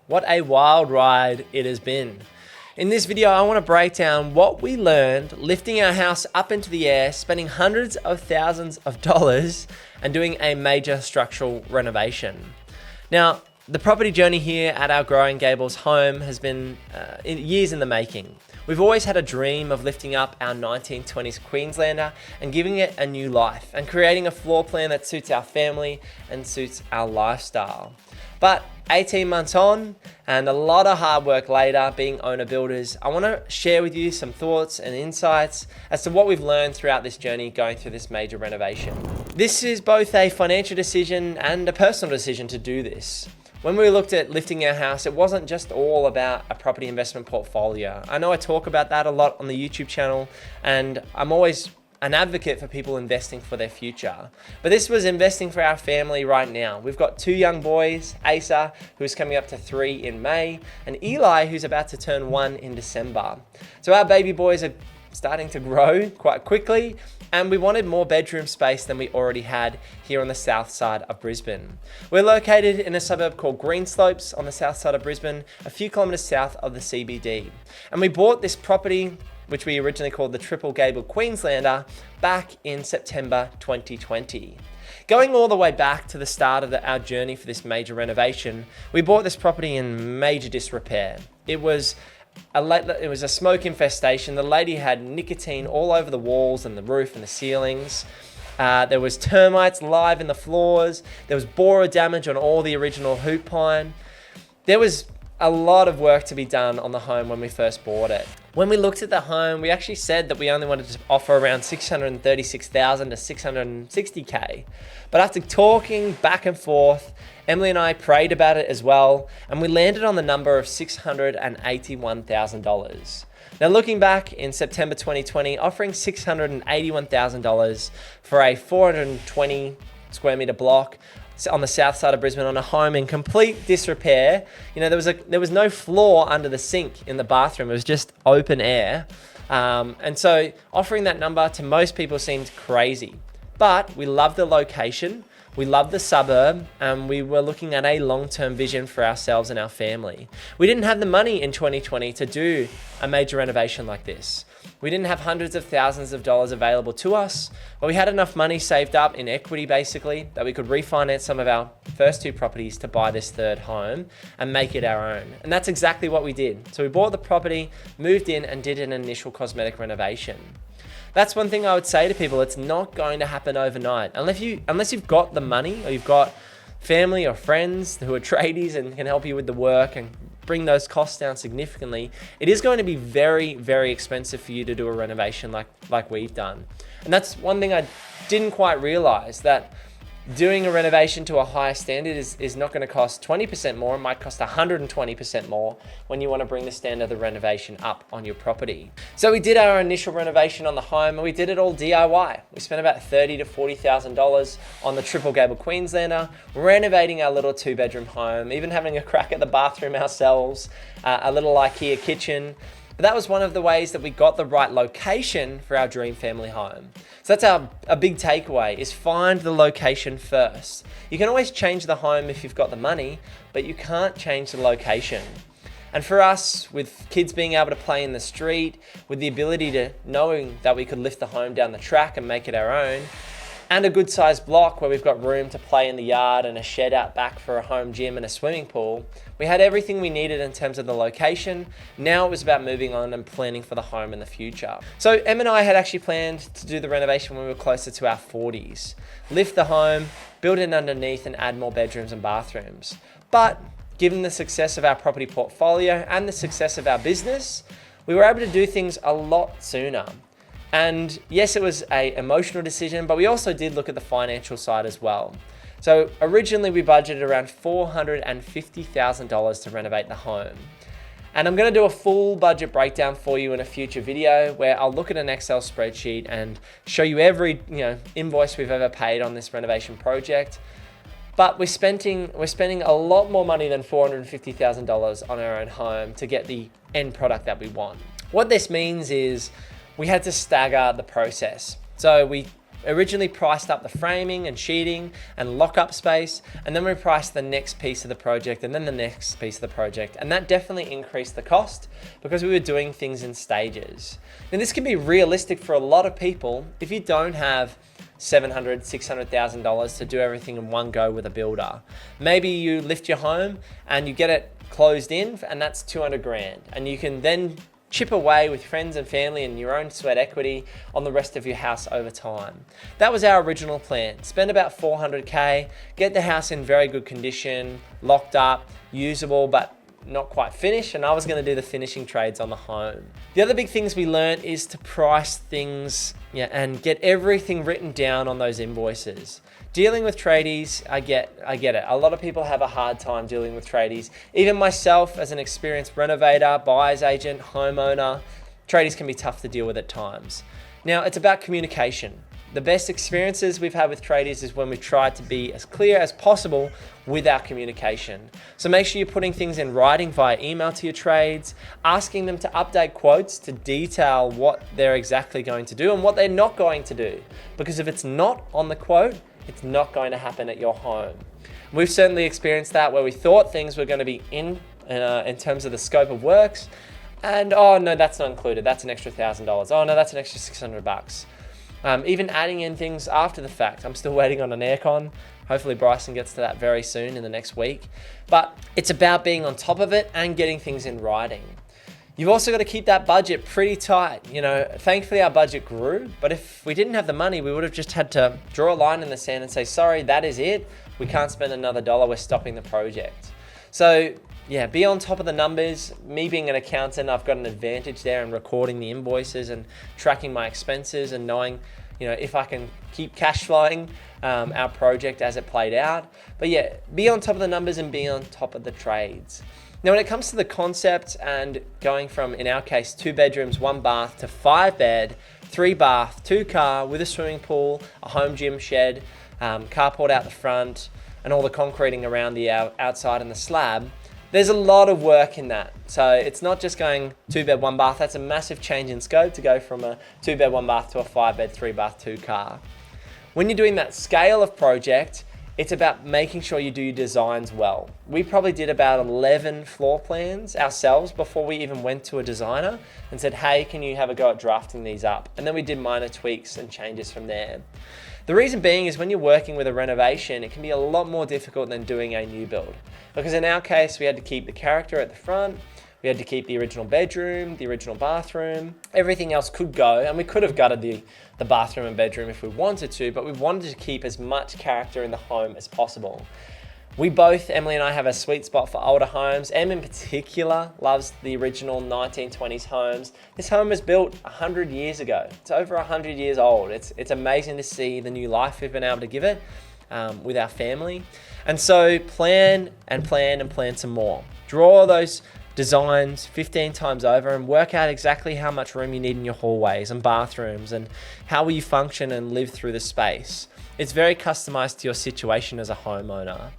What a wild ride it has been. In this video, I want to break down what we learned lifting our house up into the air, spending hundreds of thousands of dollars, and doing a major structural renovation. Now, the property journey here at our growing Gable's home has been years in the making. We've always had a dream of lifting up our 1920s Queenslander and giving it a new life and creating a floor plan that suits our family and suits our lifestyle. But 18 months on and a lot of hard work later being owner builders, I want to share with you some thoughts and insights as to what we've learned throughout this journey going through this major renovation. This is both a financial decision and a personal decision to do this. When we looked at lifting our house, it wasn't just all about a property investment portfolio. I know I talk about that a lot on the YouTube channel, and I'm always an advocate for people investing for their future. But this was investing for our family right now. We've got two young boys, Asa, who's coming up to 3 in May, and Eli, who's about to turn 1 in December. So our baby boys are starting to grow quite quickly, and we wanted more bedroom space than we already had here on the south side of Brisbane. We're located in a suburb called Greenslopes on the south side of Brisbane, a few kilometres south of the CBD. And we bought this property, which we originally called the Triple Gable Queenslander, back in September 2020. Going all the way back to the start of our journey for this major renovation, we bought this property in major disrepair. It was a smoke infestation. The lady had nicotine all over the walls and the roof and the ceilings. There was termites live in the floors. There was borer damage on all the original hoop pine. There was a lot of work to be done on the home when we first bought it. When we looked at the home, we actually said that we only wanted to offer around $636,000 to $660K. But after talking back and forth, Emily and I prayed about it as well, and we landed on the number of $681,000. Now, looking back in September 2020, offering $681,000 for a 420 square meter block on the south side of Brisbane on a home in complete disrepair. You know, there was no floor under the sink in the bathroom. It was just open air. And so offering that number to most people seemed crazy. But we loved the location. We loved the suburb, and we were looking at a long-term vision for ourselves and our family. We didn't have the money in 2020 to do a major renovation like this. We didn't have hundreds of thousands of dollars available to us, but we had enough money saved up in equity, basically, that we could refinance some of our first 2 properties to buy this third home and make it our own. And that's exactly what we did. So we bought the property, moved in, and did an initial cosmetic renovation. That's one thing I would say to people. It's not going to happen overnight. Unless you've got the money, or you've got family or friends who are tradies and can help you with the work and bring those costs down significantly, it is going to be very, very expensive for you to do a renovation like we've done. And that's one thing I didn't quite realize, that doing a renovation to a higher standard is not going to cost 20% more. It might cost 120% more when you want to bring the standard of the renovation up on your property. So we did our initial renovation on the home, and we did it all DIY. We spent about $30,000 to $40,000 on the Triple Gable Queenslander, renovating our little 2-bedroom home, even having a crack at the bathroom ourselves, a little IKEA kitchen. But that was one of the ways that we got the right location for our dream family home. So that's a big takeaway, is find the location first. You can always change the home if you've got the money, but you can't change the location. And for us, with kids being able to play in the street, with the ability to knowing that we could lift the home down the track and make it our own, and a good sized block where we've got room to play in the yard and a shed out back for a home gym and a swimming pool, we had everything we needed in terms of the location. Now it was about moving on and planning for the home in the future. So Em and I had actually planned to do the renovation when we were closer to our 40s. Lift the home, build it underneath, and add more bedrooms and bathrooms. But given the success of our property portfolio and the success of our business, we were able to do things a lot sooner. And yes, it was an emotional decision, but we also did look at the financial side as well. So originally we budgeted around $450,000 to renovate the home. And I'm going to do a full budget breakdown for you in a future video where I'll look at an Excel spreadsheet and show you every invoice we've ever paid on this renovation project. But we're spending a lot more money than $450,000 on our own home to get the end product that we want. What this means is we had to stagger the process. So we originally priced up the framing and sheeting and lock-up space, and then we priced the next piece of the project and then the next piece of the project. And that definitely increased the cost because we were doing things in stages. And this can be realistic for a lot of people if you don't have $700,000, $600,000 to do everything in one go with a builder. Maybe you lift your home and you get it closed in, and that's 200 grand. And you can then chip away with friends and family and your own sweat equity on the rest of your house over time. That was our original plan. Spend about $400K, get the house in very good condition, locked up, usable, but not quite finished, and I was going to do the finishing trades on the home. The other big things we learned is to price things and get everything written down on those invoices. Dealing with tradies, I get it. A lot of people have a hard time dealing with tradies. Even myself, as an experienced renovator, buyer's agent, homeowner, tradies can be tough to deal with at times. Now, it's about communication. The best experiences we've had with tradies is when we try to be as clear as possible with our communication. So make sure you're putting things in writing via email to your trades, asking them to update quotes to detail what they're exactly going to do and what they're not going to do. Because if it's not on the quote, it's not going to happen at your home. We've certainly experienced that where we thought things were going to be in terms of the scope of works, and oh no, that's not included. That's an extra $1,000. Oh no, that's an extra $600. Even adding in things after the fact. I'm still waiting on an aircon. Hopefully Bryson gets to that very soon in the next week. But it's about being on top of it and getting things in writing. You've also got to keep that budget pretty tight. Thankfully our budget grew, but if we didn't have the money, we would have just had to draw a line in the sand and say, sorry, that is it. We can't spend another dollar. We're stopping the project. So yeah, be on top of the numbers. Me being an accountant, I've got an advantage there in recording the invoices and tracking my expenses and knowing, if I can keep cash flowing our project as it played out. But yeah, be on top of the numbers and be on top of the trades. Now, when it comes to the concept and going from, in our case, 2 bedrooms, 1 bath to 5 bed, 3 bath, 2 car with a swimming pool, a home gym shed, carport out the front, and all the concreting around the outside and the slab, there's a lot of work in that. So it's not just going 2 bed, 1 bath. That's a massive change in scope to go from a 2 bed, 1 bath to a 5 bed, 3 bath, 2 car. When you're doing that scale of project, it's about making sure you do your designs well. We probably did about 11 floor plans ourselves before we even went to a designer and said, hey, can you have a go at drafting these up? And then we did minor tweaks and changes from there. The reason being is when you're working with a renovation, it can be a lot more difficult than doing a new build. Because in our case, we had to keep the character at the front, we had to keep the original bedroom, the original bathroom, everything else could go, and we could have gutted the bathroom and bedroom if we wanted to, but we wanted to keep as much character in the home as possible. We both, Emily and I, have a sweet spot for older homes. Em in particular loves the original 1920s homes. This home was built 100 years ago. It's over 100 years old. It's amazing to see the new life we've been able to give it with our family. And so plan and plan and plan some more. Draw those designs 15 times over and work out exactly how much room you need in your hallways and bathrooms and how will you function and live through the space. It's very customized to your situation as a homeowner.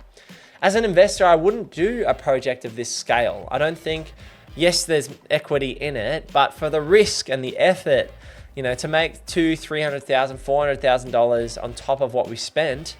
As an investor, I wouldn't do a project of this scale. I don't think, yes, there's equity in it, but for the risk and the effort, to make $200,000, $300,000, $400,000 on top of what we spent,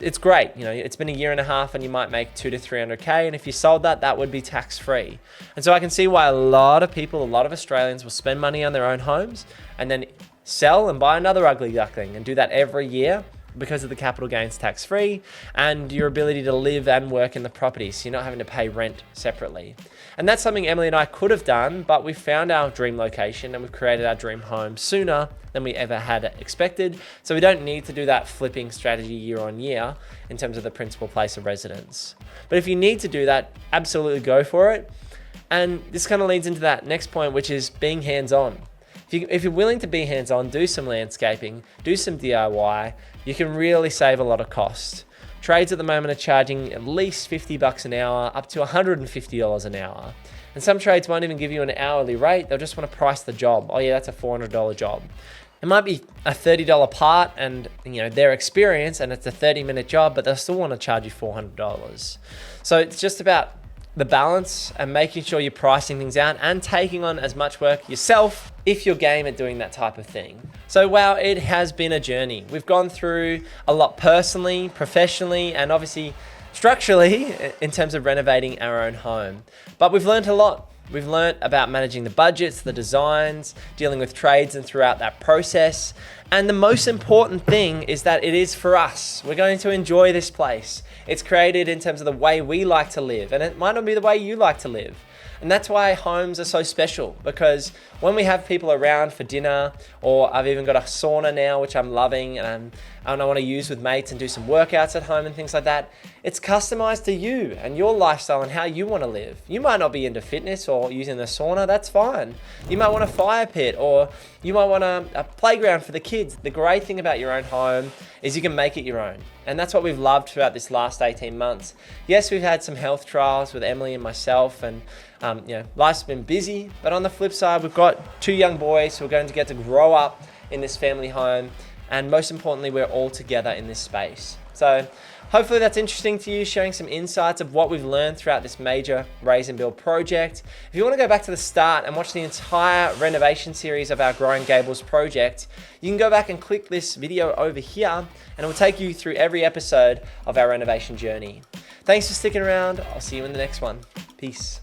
it's great. It's been a year and a half and you might make $200,000 to $300,000. And if you sold that, that would be tax free. And so I can see why a lot of people, a lot of Australians will spend money on their own homes and then sell and buy another ugly duckling and do that every year because of the capital gains tax free and your ability to live and work in the property. So you're not having to pay rent separately. And that's something Emily and I could have done, but we found our dream location and we've created our dream home sooner than we ever had expected. So we don't need to do that flipping strategy year on year in terms of the principal place of residence. But if you need to do that, absolutely go for it. And this kind of leads into that next point, which is being hands-on. If you're willing to be hands-on, do some landscaping, do some DIY, you can really save a lot of cost. Trades at the moment are charging at least $50 an hour, up to $150 an hour. And some trades won't even give you an hourly rate, they'll just want to price the job. Oh yeah, that's a $400 job. It might be a $30 part and their experience and it's a 30-minute job, but they'll still want to charge you $400. So it's just about the balance and making sure you're pricing things out and taking on as much work yourself if you're game at doing that type of thing. So wow, it has been a journey. We've gone through a lot personally, professionally, and obviously structurally in terms of renovating our own home. But we've learned a lot. We've learned about managing the budgets, the designs, dealing with trades and throughout that process. And the most important thing is that it is for us. We're going to enjoy this place. It's created in terms of the way we like to live, and it might not be the way you like to live. And that's why homes are so special, because when we have people around for dinner, or I've even got a sauna now, which I'm loving, and I want to use with mates and do some workouts at home and things like that, it's customized to you and your lifestyle and how you want to live. You might not be into fitness or using the sauna, that's fine. You might want a fire pit, or you might want a playground for the kids. The great thing about your own home is you can make it your own. And that's what we've loved throughout this last 18 months. Yes, we've had some health trials with Emily and myself, and life's been busy, but on the flip side, we've got 2 young boys who are going to get to grow up in this family home, and most importantly, we're all together in this space. So hopefully that's interesting to you, sharing some insights of what we've learned throughout this major raise and build project. If you want to go back to the start and watch the entire renovation series of our Growing Gables project, you can go back and click this video over here, and it will take you through every episode of our renovation journey. Thanks for sticking around. I'll see you in the next one. Peace.